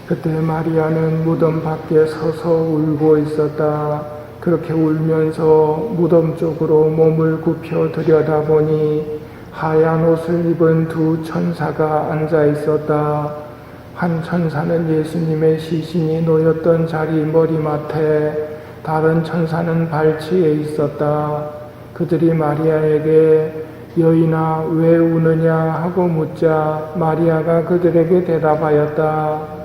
그때 마리아는 무덤 밖에 서서 울고 있었다. 그렇게 울면서 무덤 쪽으로 몸을 굽혀 들여다보니 하얀 옷을 입은 두 천사가 앉아 있었다. 한 천사는 예수님의 시신이 놓였던 자리 머리맡에, 다른 천사는 발치에 있었다. 그들이 마리아에게 여인아 왜 우느냐 하고 묻자 마리아가 그들에게 대답하였다.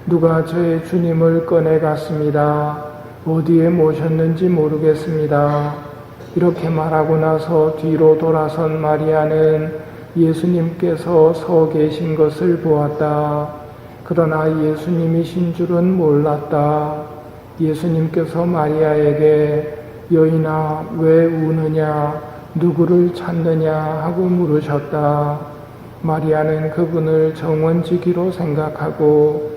누가 저의 주님을 꺼내갔습니다. 어디에 모셨는지 모르겠습니다. 이렇게 말하고 나서 뒤로 돌아선 마리아는 예수님께서 서 계신 것을 보았다. 그러나 예수님이신 줄은 몰랐다. 예수님께서 마리아에게 여인아 왜 우느냐 누구를 찾느냐 하고 물으셨다. 마리아는 그분을 정원지기로 생각하고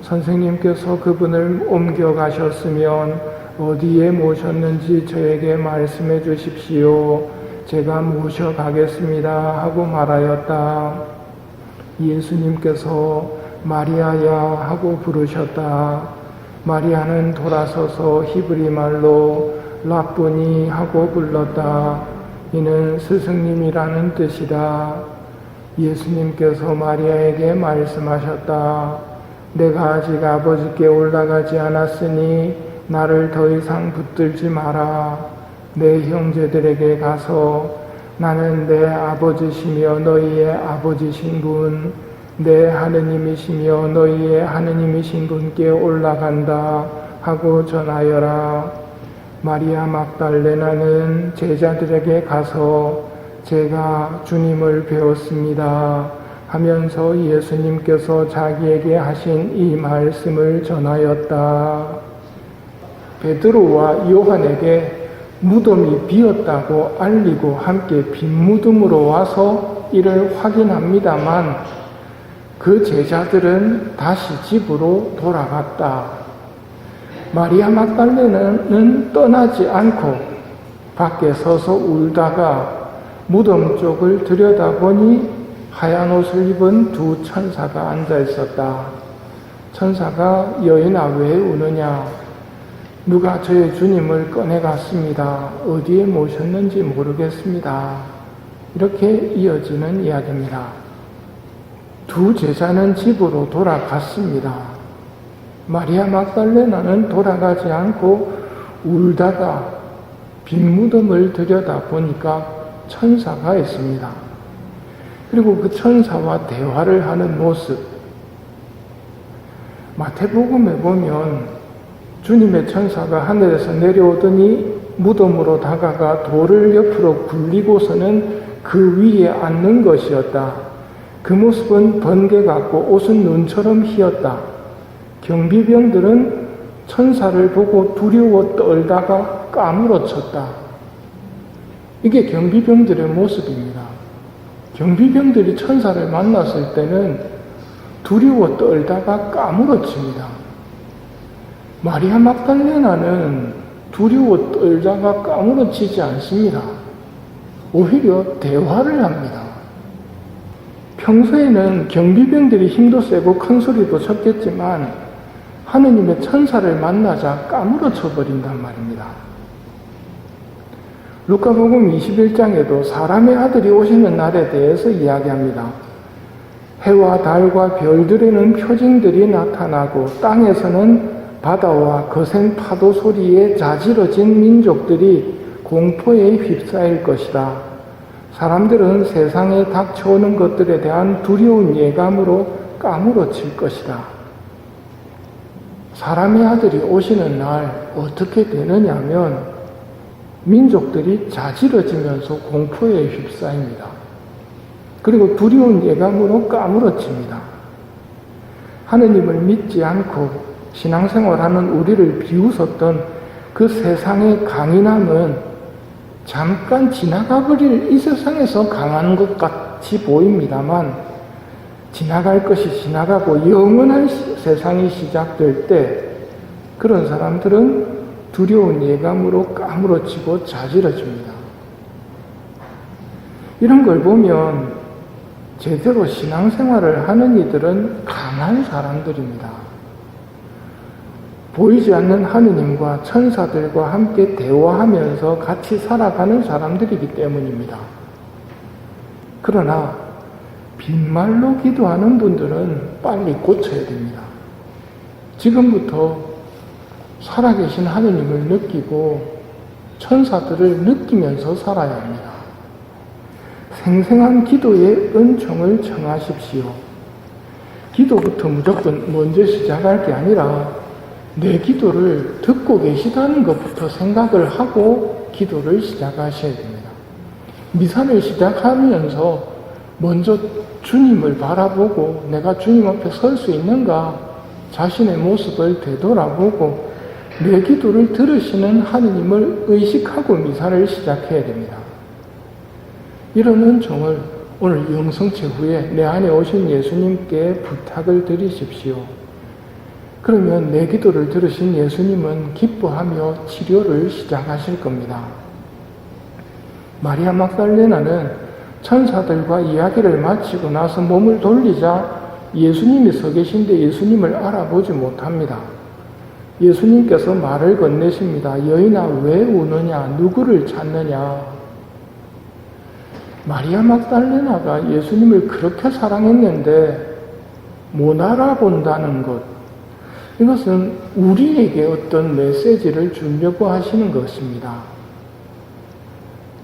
선생님께서 그분을 옮겨가셨으면 어디에 모셨는지 저에게 말씀해 주십시오. 제가 모셔가겠습니다 하고 말하였다. 예수님께서 마리아야 하고 부르셨다. 마리아는 돌아서서 히브리 말로 라쁘니 하고 불렀다. 이는 스승님이라는 뜻이다. 예수님께서 마리아에게 말씀하셨다. 내가 아직 아버지께 올라가지 않았으니 나를 더 이상 붙들지 마라. 내 형제들에게 가서 나는 내 아버지시며 너희의 아버지신 분, 내 하느님이시며 너희의 하느님이신 분께 올라간다 하고 전하여라. 마리아 막달레나는 제자들에게 가서 제가 주님을 배웠습니다 하면서 예수님께서 자기에게 하신 이 말씀을 전하였다. 베드로와 요한에게 무덤이 비었다고 알리고 함께 빈 무덤으로 와서 이를 확인합니다만 그 제자들은 다시 집으로 돌아갔다. 마리아 막달레나는 떠나지 않고 밖에 서서 울다가 무덤 쪽을 들여다보니 하얀 옷을 입은 두 천사가 앉아 있었다. 천사가 여인아 왜 우느냐? 누가 저의 주님을 꺼내갔습니다. 어디에 모셨는지 모르겠습니다. 이렇게 이어지는 이야기입니다. 두 제자는 집으로 돌아갔습니다. 마리아 막달레나는 돌아가지 않고 울다가 빈 무덤을 들여다보니까 천사가 있습니다. 그리고 그 천사와 대화를 하는 모습, 마태복음에 보면 주님의 천사가 하늘에서 내려오더니 무덤으로 다가가 돌을 옆으로 굴리고서는 그 위에 앉는 것이었다. 그 모습은 번개 같고 옷은 눈처럼 희었다. 경비병들은 천사를 보고 두려워 떨다가 까무러쳤다. 이게 경비병들의 모습입니다. 경비병들이 천사를 만났을 때는 두려워 떨다가 까무러칩니다. 마리아 막달레나는 두려워 떨다가 까무러치지 않습니다. 오히려 대화를 합니다. 평소에는 경비병들이 힘도 세고 큰 소리도 쳤겠지만 하느님의 천사를 만나자 까무러쳐 버린단 말입니다. 루카복음 21장에도 사람의 아들이 오시는 날에 대해서 이야기합니다. 해와 달과 별들에는 표징들이 나타나고 땅에서는 바다와 거센 파도 소리에 자지러진 민족들이 공포에 휩싸일 것이다. 사람들은 세상에 닥쳐오는 것들에 대한 두려운 예감으로 까무러칠 것이다. 사람의 아들이 오시는 날 어떻게 되느냐면 민족들이 자지러지면서 공포에 휩싸입니다. 그리고 두려운 예감으로 까무러칩니다. 하느님을 믿지 않고 신앙생활하는 우리를 비웃었던 그 세상의 강인함은 잠깐 지나가버릴 이 세상에서 강한 것 같이 보입니다만 지나갈 것이 지나가고 영원한 세상이 시작될 때 그런 사람들은 두려운 예감으로 까무러치고 자지러집니다. 이런 걸 보면 제대로 신앙생활을 하는 이들은 강한 사람들입니다. 보이지 않는 하느님과 천사들과 함께 대화하면서 같이 살아가는 사람들이기 때문입니다. 그러나 빈말로 기도하는 분들은 빨리 고쳐야 됩니다. 지금부터 살아계신 하느님을 느끼고 천사들을 느끼면서 살아야 합니다. 생생한 기도의 은총을 청하십시오. 기도부터 무조건 먼저 시작할 게 아니라 내 기도를 듣고 계시다는 것부터 생각을 하고 기도를 시작하셔야 됩니다. 미사를 시작하면서 먼저 주님을 바라보고 내가 주님 앞에 설 수 있는가 자신의 모습을 되돌아보고 내 기도를 들으시는 하느님을 의식하고 미사를 시작해야 됩니다. 이런 은총을 오늘 영성체 후에 내 안에 오신 예수님께 부탁을 드리십시오. 그러면 내 기도를 들으신 예수님은 기뻐하며 치료를 시작하실 겁니다. 마리아 막달레나는 천사들과 이야기를 마치고 나서 몸을 돌리자 예수님이 서 계신데 예수님을 알아보지 못합니다. 예수님께서 말을 건네십니다. 여인아, 왜 우느냐? 누구를 찾느냐? 마리아 막달레나가 예수님을 그렇게 사랑했는데 못 알아본다는 것, 이것은 우리에게 어떤 메시지를 주려고 하시는 것입니다.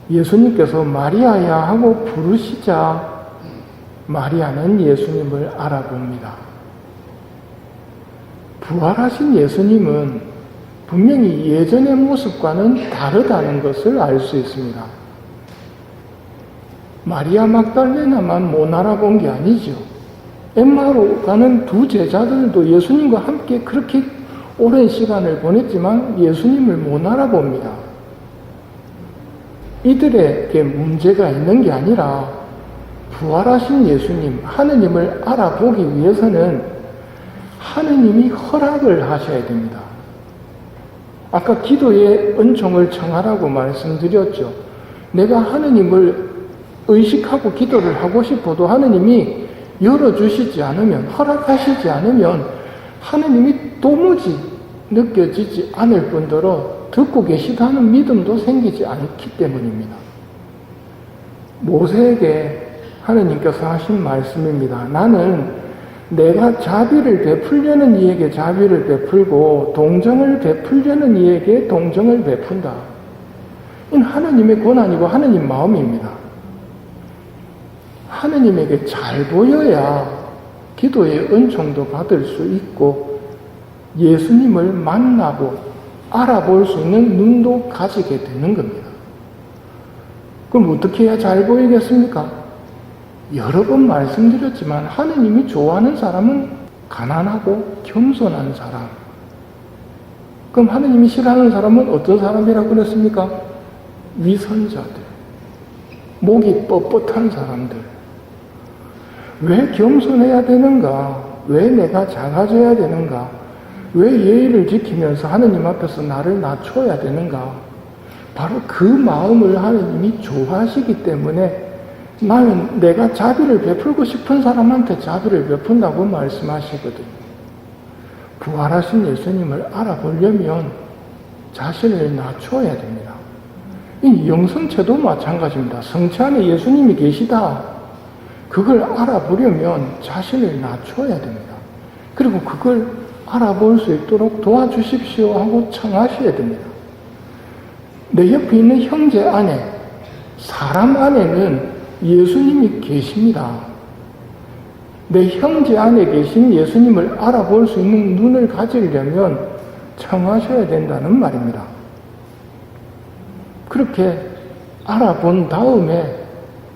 예수님께서 마리아야 하고 부르시자 마리아는 예수님을 알아봅니다. 부활하신 예수님은 분명히 예전의 모습과는 다르다는 것을 알 수 있습니다. 마리아 막달레나만 못 알아본 게 아니죠. 엠마오로 가는 두 제자들도 예수님과 함께 그렇게 오랜 시간을 보냈지만 예수님을 못 알아봅니다. 이들에게 문제가 있는 게 아니라 부활하신 예수님, 하느님을 알아보기 위해서는 하느님이 허락을 하셔야 됩니다. 아까 기도의 은총을 청하라고 말씀드렸죠. 내가 하느님을 의식하고 기도를 하고 싶어도 하느님이 열어주시지 않으면, 허락하시지 않으면 하느님이 도무지 느껴지지 않을 뿐더러 듣고 계시다는 믿음도 생기지 않기 때문입니다. 모세에게 하느님께서 하신 말씀입니다. 나는 내가 자비를 베풀려는 이에게 자비를 베풀고 동정을 베풀려는 이에게 동정을 베푼다. 이는 하느님의 권한이고 하느님 마음입니다. 하느님에게 잘 보여야 기도의 은총도 받을 수 있고 예수님을 만나고 알아볼 수 있는 눈도 가지게 되는 겁니다. 그럼 어떻게 해야 잘 보이겠습니까? 여러 번 말씀드렸지만 하느님이 좋아하는 사람은 가난하고 겸손한 사람. 그럼 하느님이 싫어하는 사람은 어떤 사람이라고 그랬습니까? 위선자들, 목이 뻣뻣한 사람들. 왜 겸손해야 되는가? 왜 내가 작아져야 되는가? 왜 예의를 지키면서 하느님 앞에서 나를 낮춰야 되는가? 바로 그 마음을 하느님이 좋아하시기 때문에 나는 내가 자비를 베풀고 싶은 사람한테 자비를 베푼다고 말씀하시거든요. 부활하신 예수님을 알아보려면 자신을 낮춰야 됩니다. 이 영성체도 마찬가지입니다. 성체 안에 예수님이 계시다. 그걸 알아보려면 자신을 낮춰야 됩니다. 그리고 그걸 알아볼 수 있도록 도와주십시오 하고 청하셔야 됩니다. 내 옆에 있는 형제 안에, 사람 안에는 예수님이 계십니다. 내 형제 안에 계신 예수님을 알아볼 수 있는 눈을 가지려면 청하셔야 된다는 말입니다. 그렇게 알아본 다음에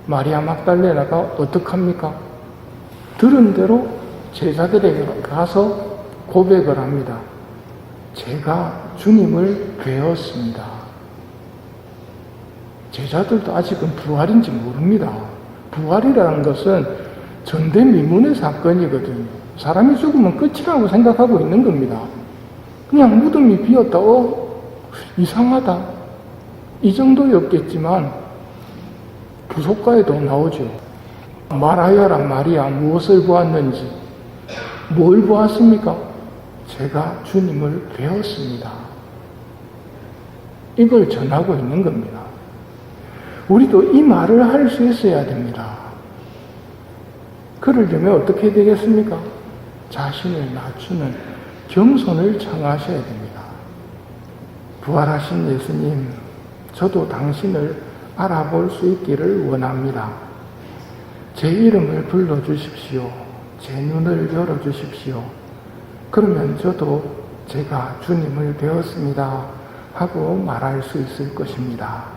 마리아 막달레나가 어떡합니까? 들은 대로 제자들에게 가서 고백을 합니다. 제가 주님을 뵈었습니다. 제자들도 아직은 부활인지 모릅니다. 부활이라는 것은 전대미문의 사건이거든요. 사람이 죽으면 끝이라고 생각하고 있는 겁니다. 그냥 무덤이 비었다, 이상하다. 이 정도였겠지만 부속가에도 나오죠. 말하여라 마리아 무엇을 보았는지. 뭘 보았습니까? 제가 주님을 배웠습니다. 이걸 전하고 있는 겁니다. 우리도 이 말을 할 수 있어야 됩니다. 그러려면 어떻게 되겠습니까? 자신을 낮추는 겸손을 청하셔야 됩니다. 부활하신 예수님, 저도 당신을 알아볼 수 있기를 원합니다. 제 이름을 불러주십시오. 제 눈을 열어주십시오. 그러면 저도 제가 주님을 배웠습니다 하고 말할 수 있을 것입니다.